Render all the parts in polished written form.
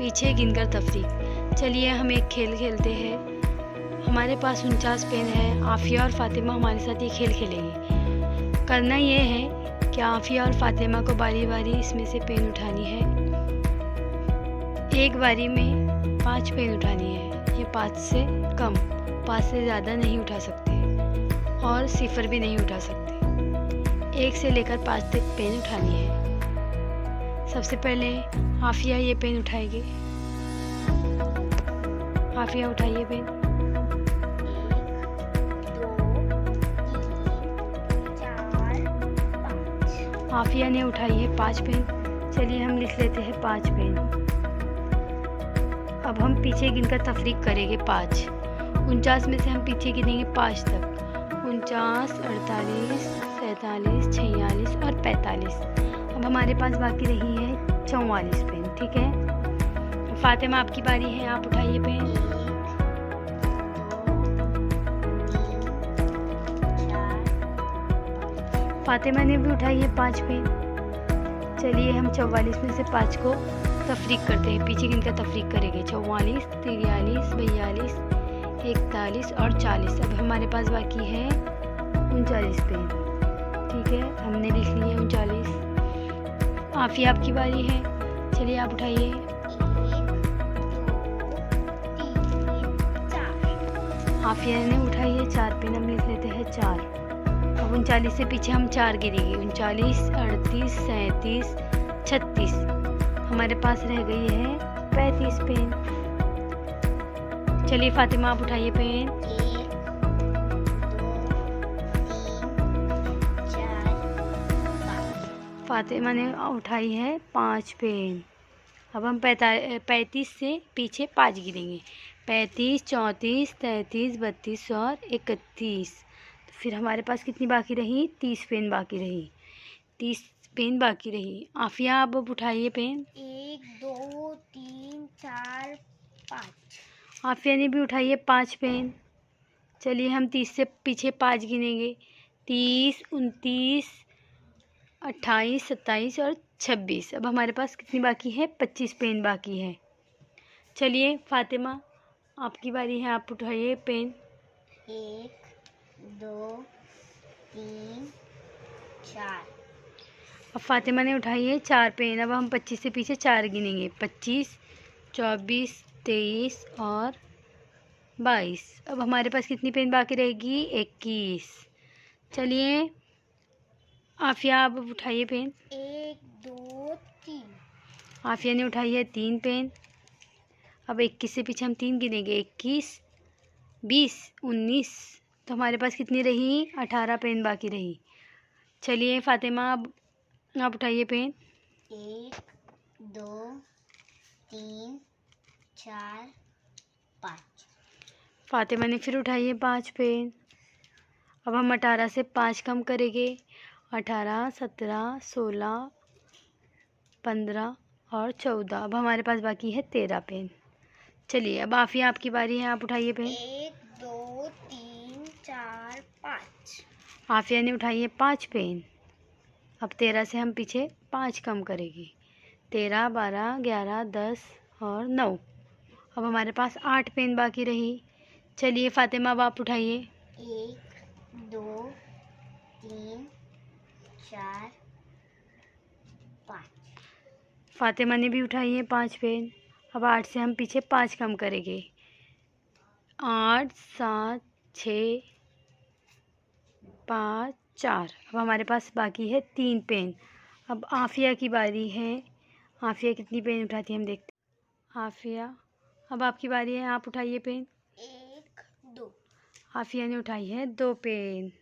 पीछे गिनकर तफरीक। चलिए हम एक खेल खेलते हैं। हमारे पास 49 पेन है। आफिया और फातिमा हमारे साथ ये खेल खेलेंगे। करना ये है कि आफिया और फातिमा को बारी बारी इसमें से पेन उठानी है। एक बारी में 5 पेन उठानी है। ये 5 से कम, 5 से ज़्यादा नहीं उठा सकते और 0 भी नहीं उठा सकते। 1 से लेकर 5 तक पेन उठानी है। सबसे पहले आफिया ये पेन उठाएगी। आफिया उठाइए पेन। 1, 2, 3, 4, 5। आफिया ने उठाई है 5 पेन। चलिए हम लिख लेते हैं 5 पेन। अब हम पीछे गिनकर तफरीक करेंगे 5। 49 में से हम पीछे गिनेंगे 5 तक। 49, 48, 47, 46 और 45। अब हमारे पास बाकी रही है 44 पेन। ठीक है, फातिमा आपकी बारी है, आप उठाइए पेन। 1, 2, 3, 4, 5। फातिमा ने भी उठाई है 5 पेन। चलिए हम 44 में से 5 को तफरीक करते हैं। पीछे गिनकर तफरीक करेंगे। 44, 43, 42, 41 और 40। अब हमारे पास बाकी है 39 पेन। ठीक है, हमने लिख लिए 39। आफिया आपकी बारी है, चलिए आप उठाइए। 1, 2, 3, 4। आफिया ने उठाई है 4 पेन। हम लिख लेते हैं 4। अब 39 से पीछे हम 4 गिनेंगे। 39, 38, 37, 36। हमारे पास रह गई है 35 पेन। चलिए फातिमा आप उठाइए पेन। 1, 2, 3, 4, 5। फातिमा ने उठाई है 5 पेन। अब हम 35 से पीछे 5 गिनेंगे। 35, 34, 33, 32 और 31। तो फिर हमारे पास कितनी बाकी रही? 30 पेन बाकी रही। 30 पेन बाकी रही। आफिया अब उठाइए पेन। 1, 2, 3, 4, 5। आफिया ने भी उठाई है 5 पेन। चलिए हम 30 से पीछे 5 गिनेंगे। 30, 29, 28, 27 और 26। अब हमारे पास कितनी बाकी है? 25 पेन बाकी है। चलिए फातिमा आपकी बारी है, आप उठाइए पेन। 1, 2, 3, 4। अब फातिमा ने उठाई है 4 पेन। अब हम 25 से पीछे 4 गिनेंगे। 25, 24, 23 और 22। अब हमारे पास कितनी पेन बाकी रहेगी? 21। चलिए आफिया आप उठाइए पेन। 1, 2, 3। आफिया ने उठाई है 3 पेन। अब 21 से पीछे हम 3 गिनेंगे। 21, 20, 19। तो हमारे पास कितनी रही? 18 पेन बाकी रही। चलिए फातिमा अब आप उठाइए पेन। 1, 2, 3, 4, 5। फातिमा ने फिर उठाई है 5 पेन। अब हम 18 से 5 कम करेंगे। 18, 17, 16, 15 और 14। अब हमारे पास बाकी है 13 पेन। चलिए अब आफिया आपकी बारी है, आप उठाइए पेन। 1, 2, 3, 4, 5। आफिया ने उठाई है 5 पेन। अब 13 से हम पीछे 5 कम करेंगे। 13, 12, 11, 10 और 9। अब हमारे पास 8 पेन बाकी रही। चलिए फातिमा अब आप उठाइए। 1, 2, 3, 4, 5। फातिमा ने भी उठाई है 5 पेन। अब 8 से हम पीछे 5 कम करेंगे। 8, 7, 6, 5, 4। अब हमारे पास बाकी है 3 पेन। अब आफिया की बारी है। आफिया कितनी पेन उठाती है हम देखते हैं। आफिया अब आपकी बारी है, आप उठाइए पेन। 1, 2। आफिया ने उठाई है 2 पेन।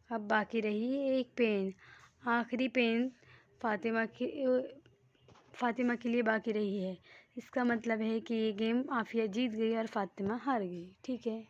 अब बाकी रही 1 पेन। आखिरी पेन फातिमा के लिए बाकी रही है। इसका मतलब है कि ये गेम आफिया जीत गई और फातिमा हार गई। ठीक है।